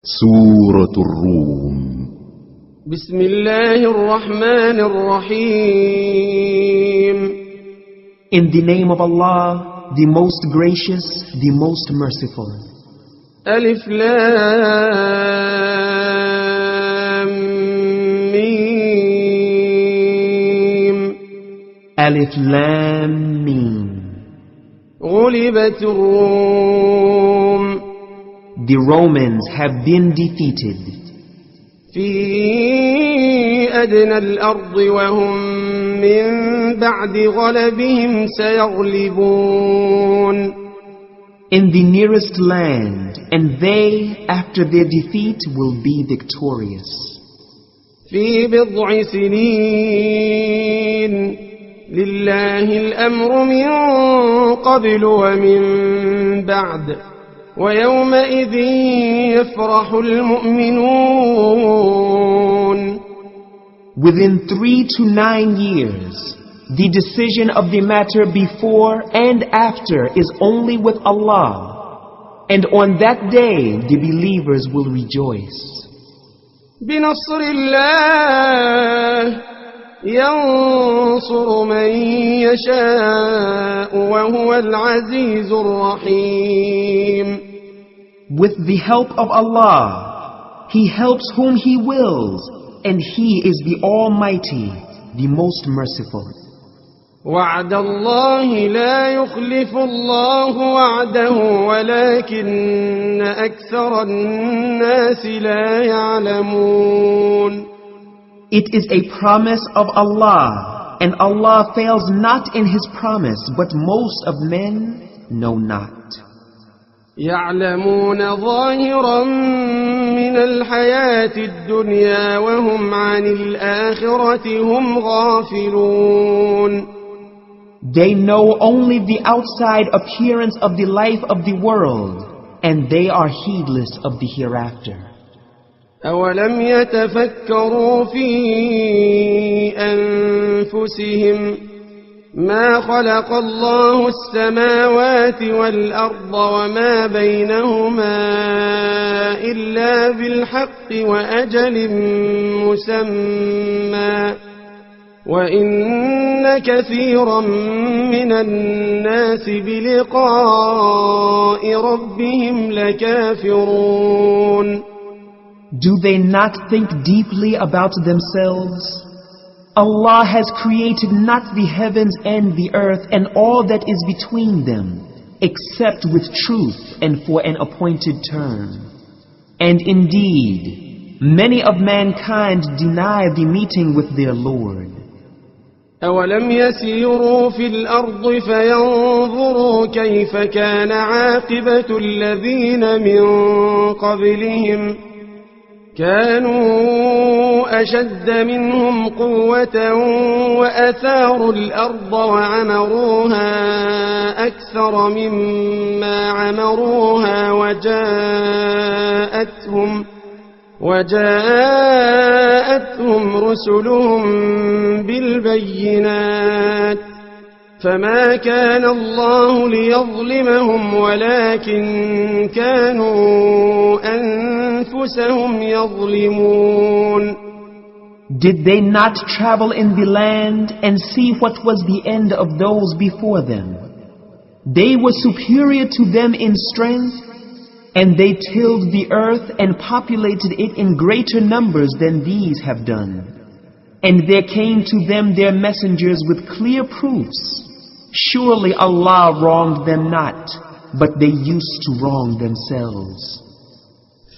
سورة الروم. بسم الله الرحمن الرحيم. In the name of Allah, the most gracious, the most merciful. ألف لام ميم. Alif Lam Mim. غلبت الروم. The Romans have been defeated. في أدنى الأرض وهم من بعد غلبهم سيغلبون. In the nearest land, and they, after their defeat, will be victorious. في بضع سنين لله الأمر من قبل ومن بعد ويومئذ يفرح المؤمنون. Within 3 to 9 years, the decision of the matter before and after is only with Allah. And on that day, the believers will rejoice. بنصر الله ينصر من يشاء وهو العزيز الرحيم. With the help of Allah, He helps whom He wills, and He is the Almighty, the most merciful. وعد الله لا يخلف الله وعده ولكن أكثر الناس لا يعلمون. It is a promise of Allah, and Allah fails not in His promise, but most of men know not. يعلمون ظاهرا من الحياة الدنيا وهم عن الآخرة هم غافلون. They know only the outside appearance of the life of the world, and they are heedless of the hereafter. أولم يتفكروا في أنفسهم ما خلق الله السماوات والأرض وما بينهما إلا بالحق وأجل مسمى وإن كثيرا من الناس بلقاء ربهم لكافرون. Do they not think deeply about themselves? Allah has created not the heavens and the earth and all that is between them, except with truth and for an appointed term. And indeed, many of mankind deny the meeting with their Lord. أولم يسيروا في الأرض فينظروا كيف كان عاقبة الذين من قبلهم كانوا أشد منهم قوة وأثاروا الأرض وعمروها أكثر مما عمروها وجاءتهم رسلهم بالبينات فما كان الله ليظلمهم ولكن كانوا أنفسهم يظلمون. Did they not travel in the land and see what was the end of those before them? They were superior to them in strength, and they tilled the earth and populated it in greater numbers than these have done. And there came to them their messengers with clear proofs. Surely Allah wronged them not, but they used to wrong themselves.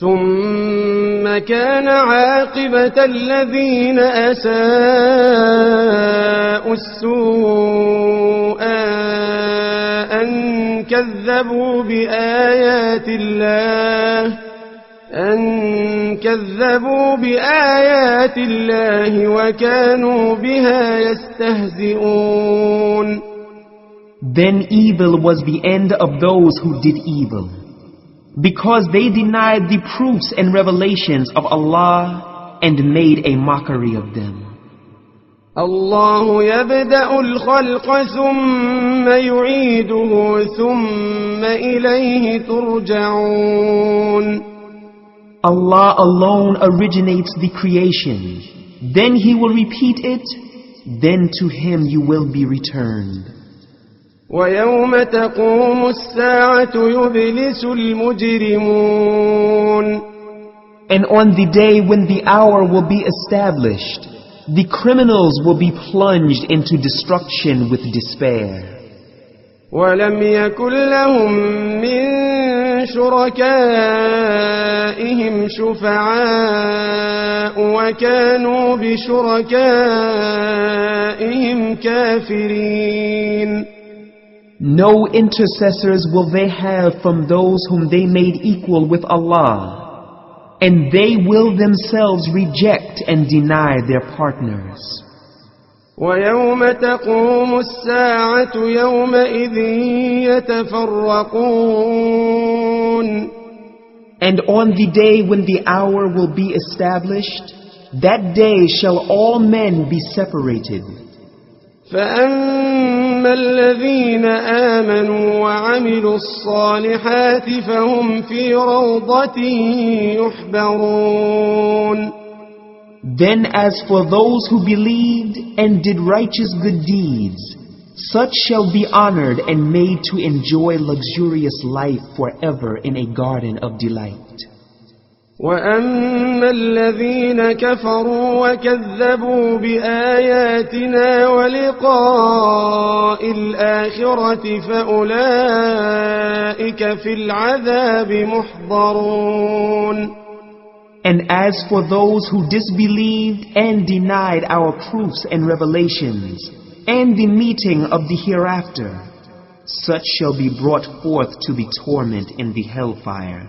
ثم كان عاقبة الذين أساءوا السوء أن كذبوا بآيات الله وكانوا بها يستهزئون. Then evil was the end of those who did evil, because they denied the proofs and revelations of Allah and made a mockery of them. الله يبدأ الخلق ثم يعيده ثم إليه ترجعون. Allah alone originates the creation. Then He will repeat it. Then to Him you will be returned. ويوم تقوم الساعة يبلس المجرمون. And on the day when the hour will be established, the criminals will be plunged into destruction with despair. ولم يكن لهم من شركائهم شفعاء وكانوا بشركائهم كافرين. No intercessors will they have from those whom they made equal with Allah, and they will themselves reject and deny their partners. ويوم تقوم الساعة يومئذ يتفرقون. And on the day when the hour will be established, that day shall all men be separated. فأما الذين آمنوا وعملوا الصالحات فهم في روضة يحبرون. Then as for those who believed and did righteous good deeds, such shall be honored and made to enjoy luxurious life forever in a garden of delight. وأما الذين كفروا وكذبوا بآياتنا ولقاء الآخرة فأولئك في العذاب محضرون. And as for those who disbelieved and denied our proofs and revelations, and the meeting of the hereafter, such shall be brought forth to the torment in the hellfire.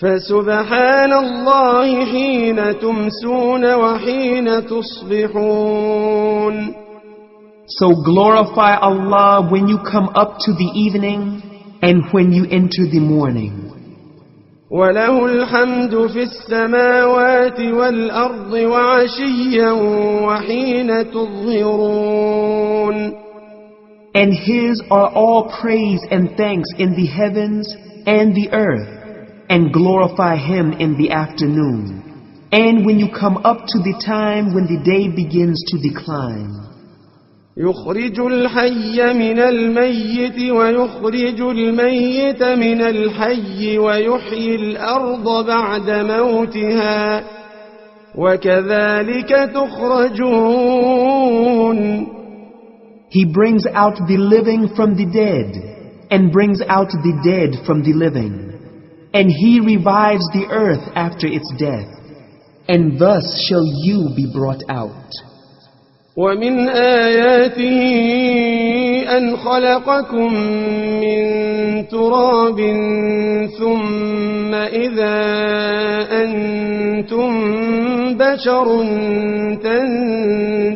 فسبحان الله حين تمسون وحين تصبحون. So glorify Allah when you come up to the evening and when you enter the morning. وله الحمد في السماوات والأرض وعشيا وحين تظهرون. And His are all praise and thanks in the heavens and the earth, and glorify Him in the afternoon, and when you come up to the time when the day begins to decline. يخرج الحي من الميت ويخرج الميت من الحي ويحيي الأرض بعد موتها وكذلك تخرجون. He brings out the living from the dead, and brings out the dead from the living, and He revives the earth after its death, and thus shall you be brought out. ومن آياته أن خلقكم من تراب ثم إذا أنتم بشر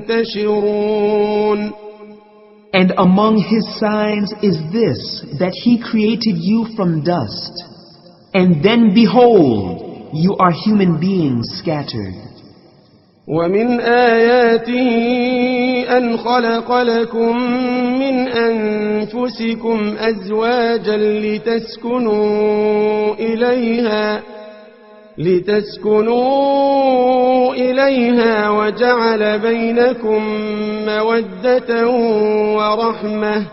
تنتشرون. And among His signs is this, that He created you from dust, and then behold, you are human beings scattered. ومن آياته أن خلق لكم من أنفسكم أزواجا لتسكنوا إليها وجعل بينكم مودة ورحمة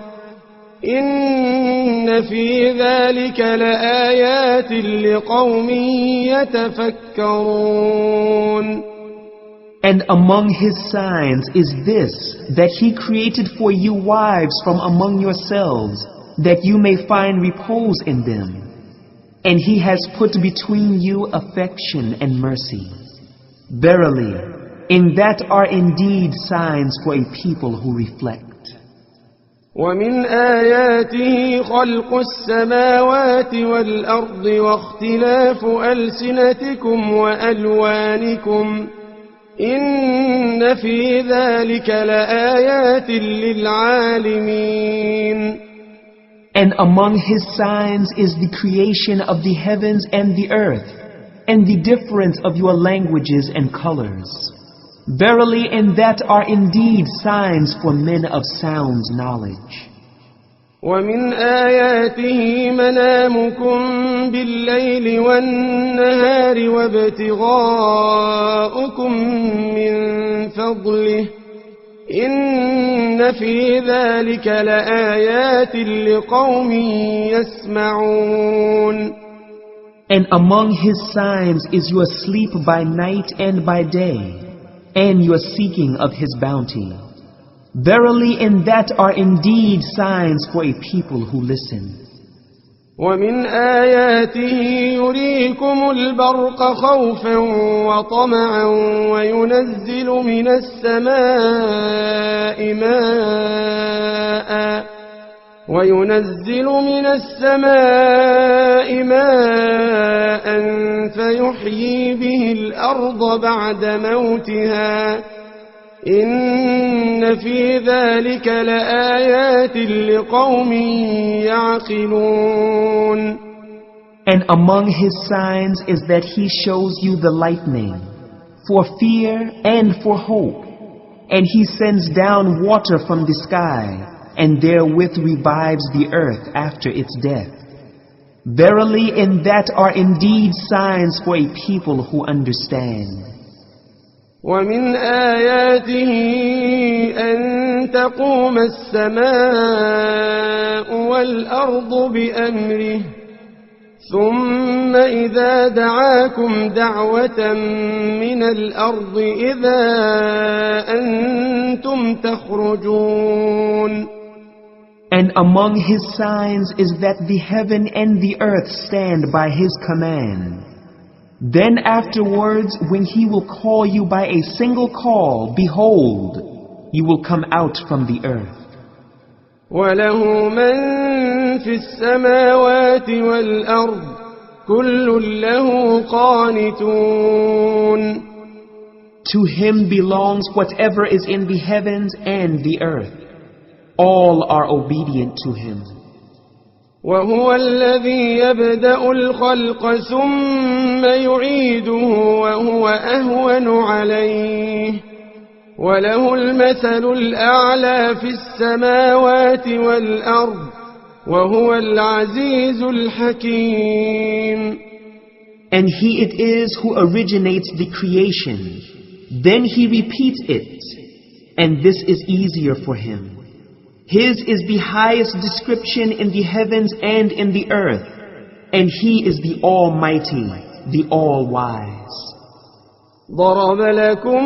إن في ذلك لآيات لقوم يتفكرون. And among His signs is this, that He created for you wives from among yourselves, that you may find repose in them. And He has put between you affection and mercy. Verily, in that are indeed signs for a people who reflect. ومن آياته خلق السماوات والأرض واختلاف ألسنتكم وألوانكم إن في ذلك لآيات للعالمين. And among His signs is the creation of the heavens and the earth, and the difference of your languages and colors. Verily, in that are indeed signs for men of sound knowledge. ومن آياته منامكم بالليل والنهار وابتغاؤكم من فضله إن في ذلك لآيات لقوم يسمعون. And among his signs is your sleep by night and by day, and your seeking of his bounty. Verily in that are indeed signs for a people who listen. ومن آياته يريكم البرق خوفا وطمعا وينزل من السماء ماء فيحيي به الأرض بعد موتها إن في ذلك لآيات لقوم يعقلون. And among his signs is that he shows you the lightning, for fear and for hope, and he sends down water from the sky, and therewith revives the earth after its death. Verily in that are indeed signs for a people who understand. ومن آياته أن تقوم السماء والأرض بأمره ثم إذا دعاكم دعوة من الأرض إذا أنتم تخرجون. And among his signs is that the heaven and the earth stand by his command. Then afterwards, when he will call you by a single call, behold, you will come out from the earth. وَلَهُ مَن فِي السَّمَاوَاتِ وَالْأَرْضِ كُلٌّ لَهُ قَانِتُونَ. To him belongs whatever is in the heavens and the earth. All are obedient to him. وهو الذي يبدأ الخلق ثم يعيده وهو أهون عليه وله المثل الأعلى في السماوات والأرض وهو العزيز الحكيم. And he it is who originates the creation, then he repeats it, and this is easier for him. His is the highest description in the heavens and in the earth, and he is the Almighty, the All-Wise. ضرب لكم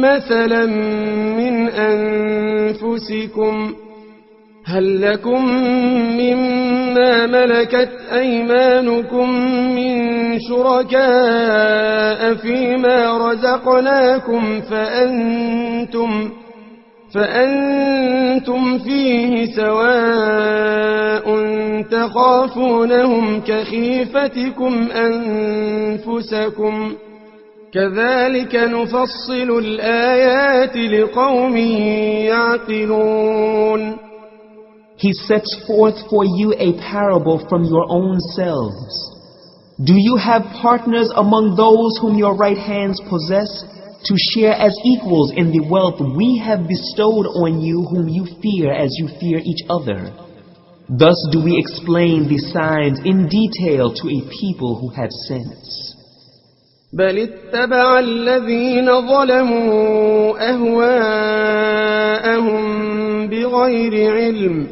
مثلا من أنفسكم هل لكم مما ملكت أيمانكم من شركاء فيما رزقناكم فأنتم فيه سواء تخافونهم كخيفتكم أنفسكم كذلك نفصل الآيات لقوم يعقلون. He sets forth for you a parable from your own selves. Do you have partners among those whom your right hands possess to share as equals in the wealth we have bestowed on you whom you fear as you fear each other? Thus do we explain the signs in detail to a people who have sense. بل اتبع الذين ظلموا أهواءهم بغير علم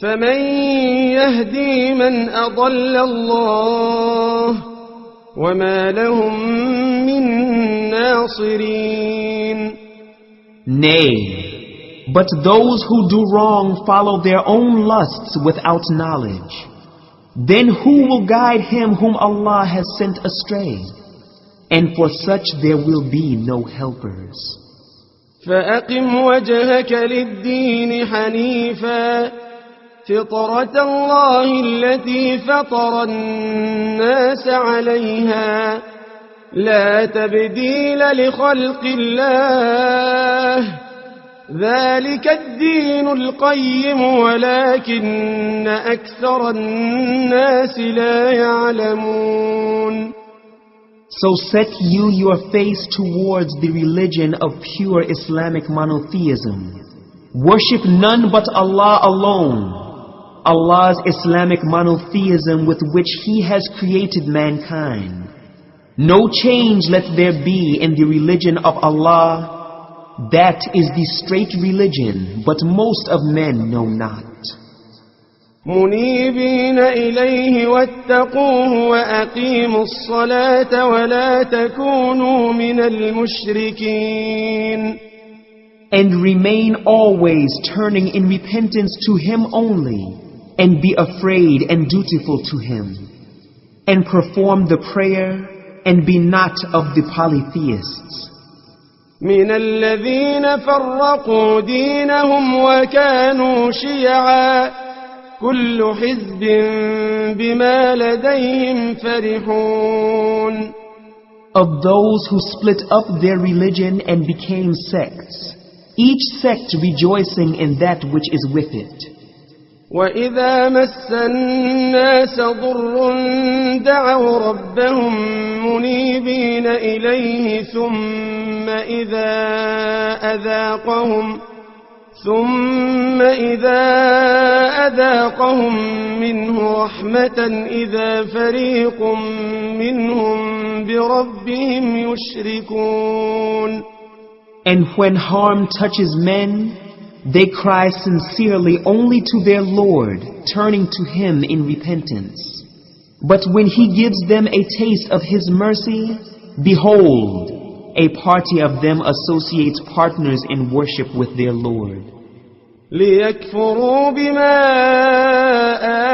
فمن يهدي من أضل الله وما لهم من ناصرين. Nay, but those who do wrong follow their own lusts without knowledge. Then who will guide him whom Allah has sent astray? And for such there will be no helpers. فأقم وجهك للدين حنيفا فطرة الله التي فطر الناس عليها لا تبديل لخلق الله ذلك الدين القيم ولكن أكثر الناس لا يعلمون. So set you your face towards the religion of pure Islamic monotheism. Worship none but Allah alone. Allah's Islamic monotheism with which He has created mankind. No change let there be in the religion of Allah. That is the straight religion, but most of men know not. منيبين إليه واتقوه وأقيموا الصلاة ولا تكونوا من المشركين. And remain always turning in repentance to Him only, and be afraid and dutiful to Him, and perform the prayer, and be not of the polytheists. من الذين فرقوا دينهم وكانوا شيعا كل حزب بما لديهم فرحون. Of those who split up their religion and became sects, each sect rejoicing in that which is with it. وإذا مس الناس ضر دعوا ربهم منيبين إليه ثم إذا أذاقهم منه رحمة إذا فريق منهم بربهم يشركون. And when harm touches men, they cry sincerely only to their Lord, turning to Him in repentance. But when He gives them a taste of His mercy, behold, a party of them associates partners in worship with their Lord. ليكفروا بما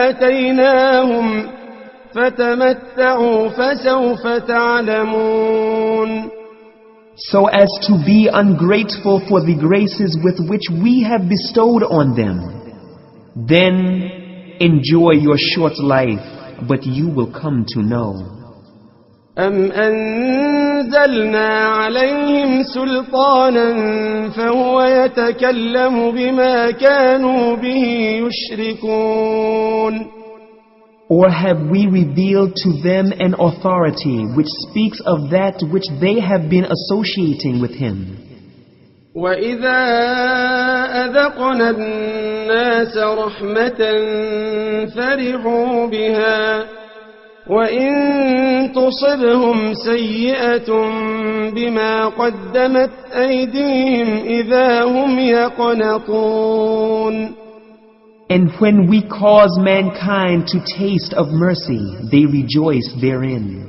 آتيناهم فتمتعوا فسوف تعلمون. So as to be ungrateful for the graces with which we have bestowed on them. Then enjoy your short life, but you will come to know. أم أنزلنا عليهم سلطانا فهو يتكلم بما كانوا به يشركون. Or have we revealed to them an authority which speaks of that which they have been associating with Him? وَإِذَا أَذَقْنَا النَّاسَ رَحْمَةً فَرِحُوا بِهَا وَإِن تُصِبْهُمْ سَيِّئَةٌ بِمَا قَدَّمَتْ أَيْدِيهِمْ إِذَا هُمْ يَقْنَطُونَ. And when we cause mankind to taste of mercy, they rejoice therein.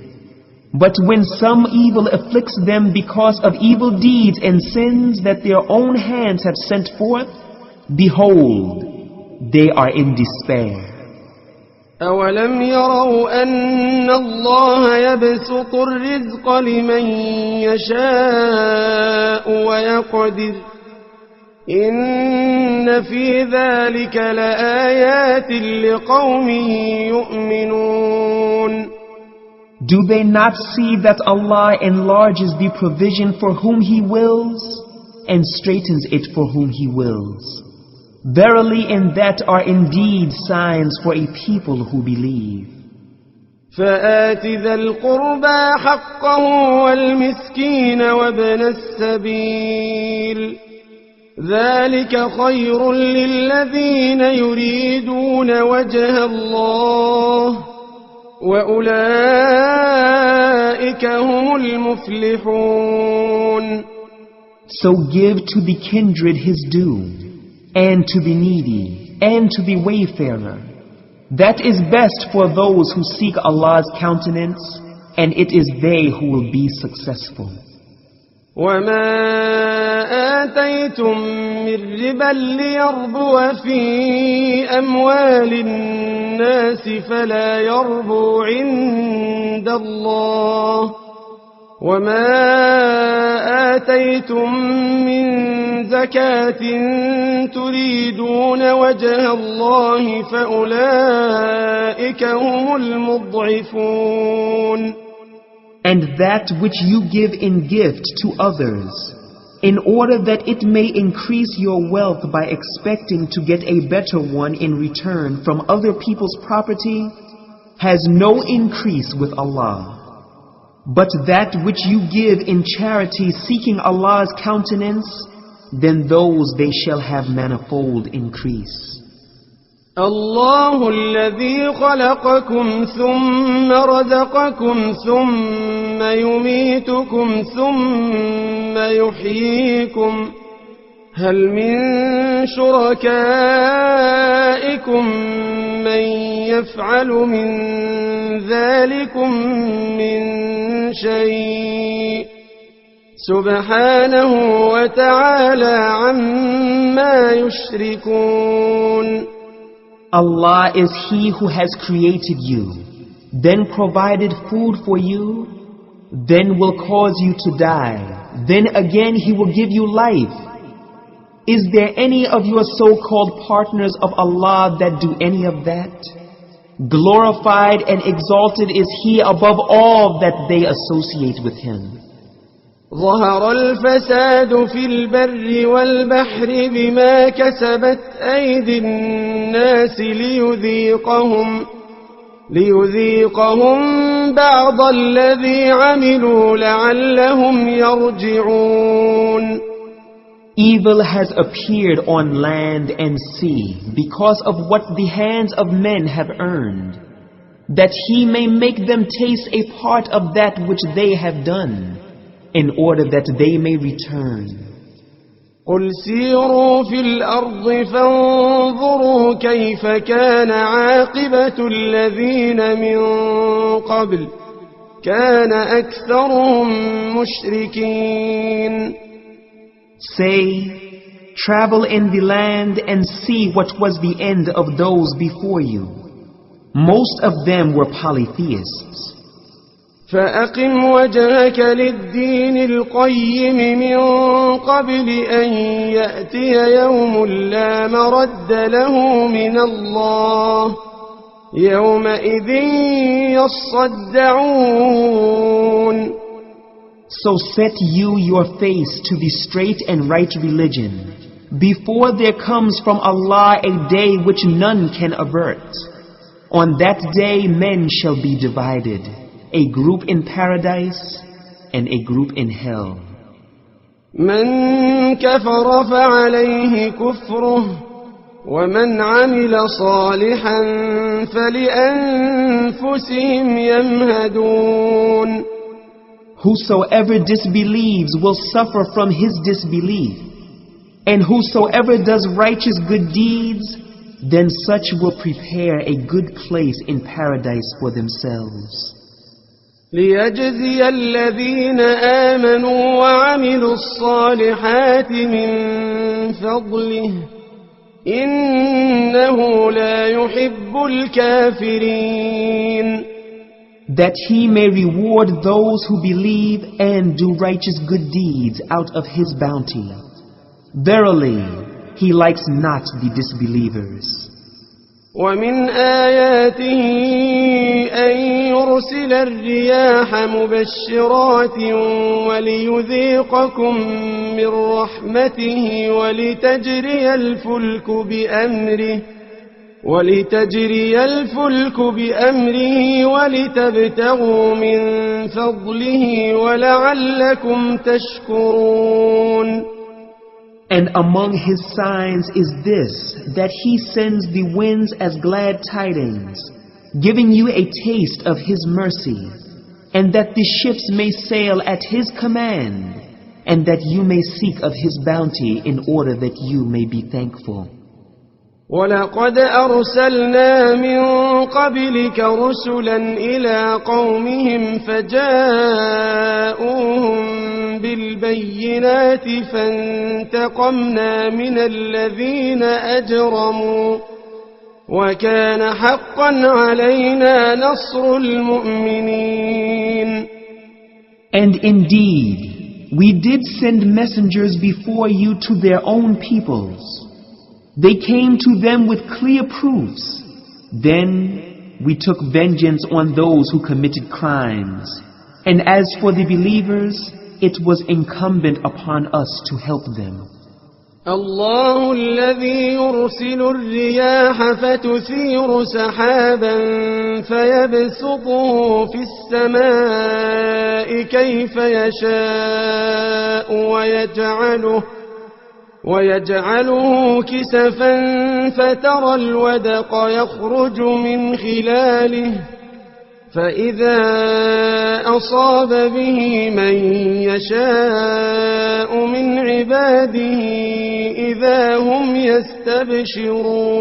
But when some evil afflicts them because of evil deeds and sins that their own hands have sent forth, behold, they are in despair. أَوَلَمْ يَرَوْا أَنَّ اللَّهَ يَبْسُطُ الرِّزْقَ لِمَن يَشَاءُ وَيَقْدِرُ إِنَّ فِي ذَلِكَ لَآيَاتٍ لِقَوْمٍ يُؤْمِنُونَ. Do they not see that Allah enlarges the provision for whom He wills and straightens it for whom He wills? Verily in that are indeed signs for a people who believe. فَآتِ ذَا الْقُرْبَى حَقَّهُ وَالْمِسْكِينَ وَابْنَ السَّبِيلِ ذَلِكَ خَيْرٌ لِلَّذِينَ يُرِيدُونَ وَجْهَ اللَّهِ وَأُولَئِكَ هُمُ الْمُفْلِحُونَ. So give to the kindred his due, and to the needy, and to the wayfarer. That is best for those who seek Allah's countenance, and it is they who will be successful. وَمَا آتَيْتُم مِّن رِّبًا لِّيَرْبُوَ فِي أَمْوَالِ النَّاسِ فَلَا يَرْبُو عِندَ اللَّهِ وَمَا آتَيْتُم مِّن زَكَاةٍ تُرِيدُونَ وَجْهَ اللَّهِ فَأُولَئِكَ هُمُ الْمُضْعِفُونَ. And that which you give in gift to others, in order that it may increase your wealth by expecting to get a better one in return from other people's property, has no increase with Allah. But that which you give in charity seeking Allah's countenance, then those they shall have manifold increase. الله الذي خلقكم ثم رزقكم ثم يميتكم ثم يحييكم هل من شركائكم من يفعل من ذلكم من شيء سبحانه وتعالى عما يشركون. Allah is He who has created you, then provided food for you, then will cause you to die, then again He will give you life. Is there any of your so-called partners of Allah that do any of that? Glorified and exalted is He above all that they associate with Him. ظهر الفساد في البر والبحر بما كسبت أيدي الناس ليذيقهم بعض الذي عملوا لعلهم يرجعون. Evil has appeared on land and sea because of what the hands of men have earned, that He may make them taste a part of that which they have done, in order that they may return. قل سيروا في الأرض فانظروا كيف كان عاقبة الذين من قبل كان أكثرهم مشركين. Say, travel in the land and see what was the end of those before you. Most of them were polytheists. فأقم وجهك للدين القيم من قبل أن يأتي يوم لا مرد له من الله يومئذ يصدعون. So set you your face to the straight and right religion, before there comes from Allah a day which none can avert. On that day men shall be divided, a group in paradise and a group in hell. من كفر فعليه كفره ومن عمل صالحا فلأنفسهم يمهدون. Whosoever disbelieves will suffer from his disbelief, and whosoever does righteous good deeds, then such will prepare a good place in paradise for themselves. ليجزي الذين آمنوا وعملوا الصالحات من فضله إنه لا يحب الكافرين. That He may reward those who believe and do righteous good deeds out of His bounty. Verily, He likes not the disbelievers. ومن آياته أن يرسل الرياح مبشرات وليذيقكم من رحمته ولتجري الفلك بأمره ولتبتغوا من فضله ولعلكم تشكرون. And among His signs is this, that He sends the winds as glad tidings, giving you a taste of His mercy, and that the ships may sail at His command, and that you may seek of His bounty in order that you may be thankful. ولقد أرسلنا من قبلك رسلا إلى قومهم فجاءوهم بالبينات فانتقمنا من الذين أجرموا وكان حقا علينا نصر المؤمنين. And indeed, we did send messengers before you to their own peoples. They came to them with clear proofs. Then we took vengeance on those who committed crimes. And as for the believers, it was incumbent upon us to help them. الله الذي يرسل الرياح فتثير سحابا فيبسطه في السماء كيف يشاء ويجعله كسفا فترى الودق يخرج من خلاله فإذا أصاب به من يشاء من عباده إذا هم يستبشرون.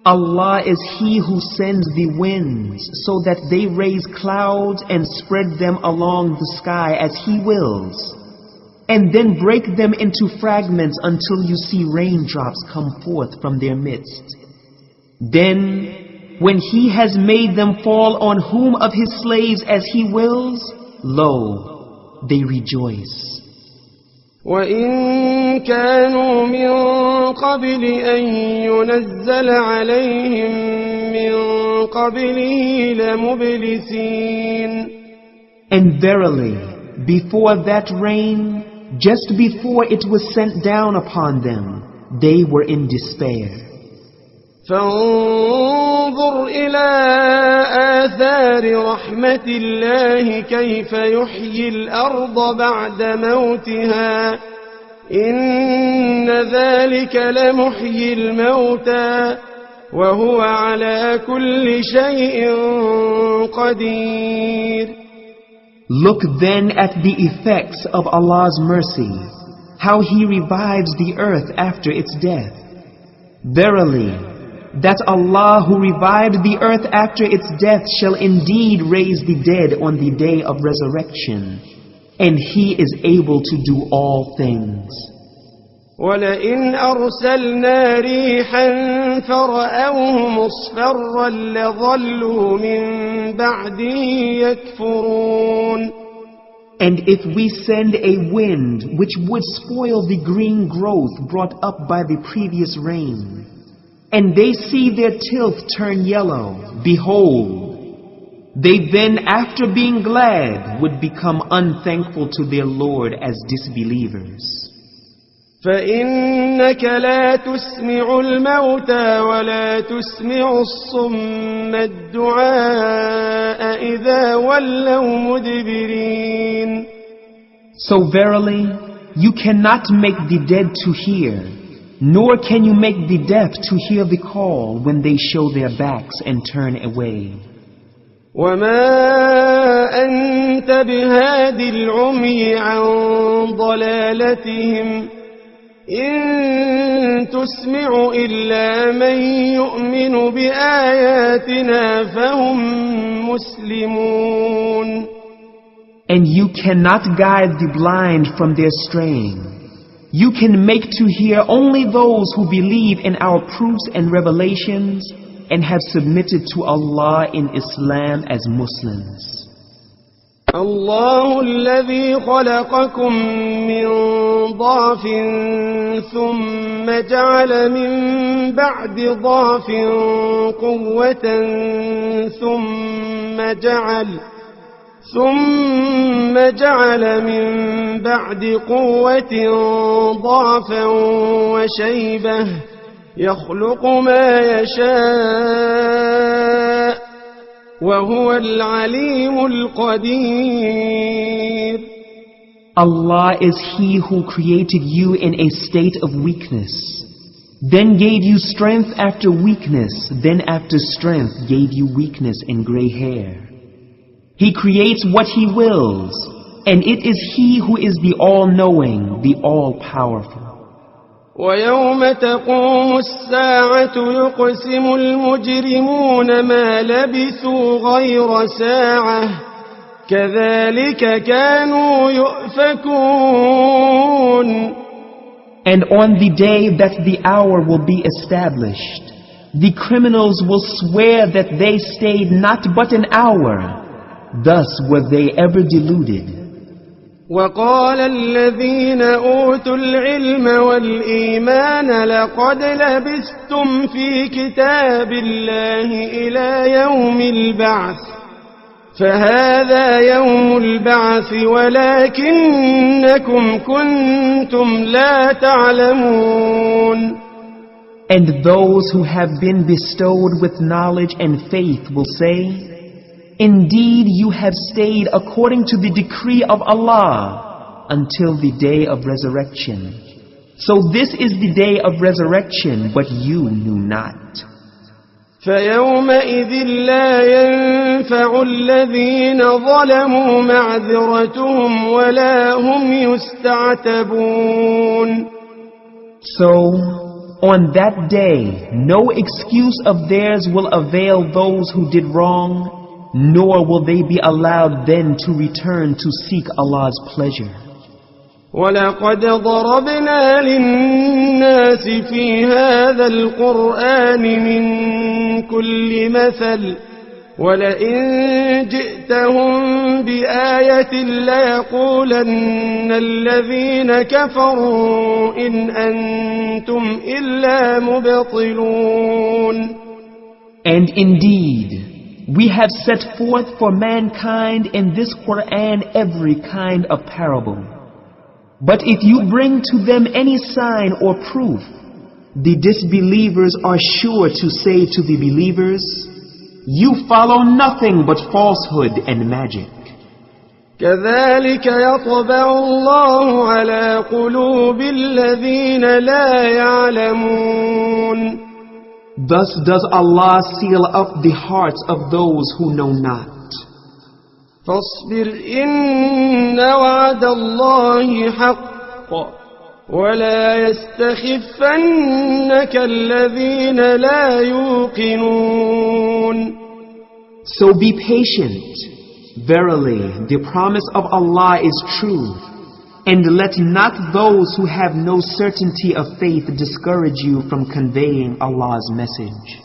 Allah is He who sends the winds so that they raise clouds and spread them along the sky as He wills, and then break them into fragments until you see raindrops come forth from their midst. Then, when He has made them fall on whom of His slaves as He wills, lo, they rejoice. وَإِن كَانُوا مِن قَبْلِ أَن يُنَزَّلَ عَلَيْهِم مِّن قَبْلِهِ لَمُبْلِسِينَ. And verily, before that rain, just before it was sent down upon them, they were in despair. فانظر إلى آثار رحمة الله كيف يحيي الأرض بعد موتها إن ذلك لمحيي الموتى وهو على كل شيء قدير. Look then at the effects of Allah's mercy, how He revives the earth after its death. Verily, that Allah who revived the earth after its death shall indeed raise the dead on the day of resurrection, and He is able to do all things. وَلَئِنْ أَرْسَلْنَا رِيحًا فَرَأَوْهُ مُصْفَرًّا لَظَلُّوا مِنْ بَعْدِهِ يَكْفُرُونَ. And if we send a wind which would spoil the green growth brought up by the previous rain, and they see their tilth turn yellow, behold, they then after being glad would become unthankful to their Lord as disbelievers. فَإِنَّكَ لَا تُسْمِعُ الْمَوْتَى وَلَا تُسْمِعُ الصُّمَّ الدُّعَاءَ إِذَا وَلَّوْا مُدْبِرِينَ. So verily, you cannot make the dead to hear, nor can you make the deaf to hear the call when they show their backs and turn away. وَمَا أَنْتَ بِهَادِ الْعُمْيِ عَنْ ضَلَالَتِهِمْ إِن تُسْمِعُ إِلَّا مَن يُؤْمِنُ بِآيَاتِنَا فَهُمْ مُسْلِمُونَ. And you cannot guide the blind from their straying. You can make to hear only those who believe in our proofs and revelations and have submitted to Allah in Islam as Muslims. الله الذي خلقكم من ضعف ثم جعل من بعد ضعف قوة ثم جعل من بعد قوة ضعفا وشيبة يخلق ما يشاء وهو العليم القدير. Allah is He who created you in a state of weakness, then gave you strength after weakness, then after strength gave you weakness and gray hair. He creates what He wills, and it is He who is the all-knowing, the all-powerful. وَيَوْمَ تَقُومُ السَّاعَةُ يُقْسِمُ الْمُجْرِمُونَ مَا لَبِثُوا غَيْرَ سَاعَةٍ كَذَلِكَ كَانُوا يُؤْفَكُونَ. And on the day that the hour will be established, the criminals will swear that they stayed not but an hour. Thus were they ever deluded. وقال الذين أوتوا العلم والإيمان لقد لبثتم في كتاب الله إلى يوم البعث فهذا يوم البعث ولكنكم كنتم لا تعلمون. And those who have been bestowed with knowledge and faith will say, indeed, you have stayed according to the decree of Allah until the day of resurrection. So this is the day of resurrection, but you knew not. فيومئذ لا ينفع الذين ظلموا معذرتهم ولا هم يستعتبون. So, on that day, no excuse of theirs will avail those who did wrong, nor will they be allowed then to return to seek Allah's pleasure. وَلَقَدْ ضَرَبْنَا لِلنَّاسِ فِي هَذَا الْقُرْآنِ مِنْ كُلِّ مَثَلٍ وَلَئِنْ جِئْتَهُمْ بِآيَةٍ لَيَقُولَنَّ الَّذِينَ كَفَرُوا إِنْ أَنْتُمْ إِلَّا مُبْطِلُونَ. And indeed, we have set forth for mankind in this Qur'an every kind of parable. But if you bring to them any sign or proof, the disbelievers are sure to say to the believers, you follow nothing but falsehood and magic. كذلك يطبع الله على قلوب الذين لا يعلمون. Thus does Allah seal up the hearts of those who know not. فاصبر إن وعد الله حق ولا يستخفنك الذين لا يوقنون. So be patient. Verily, the promise of Allah is true. And let not those who have no certainty of faith discourage you from conveying Allah's message.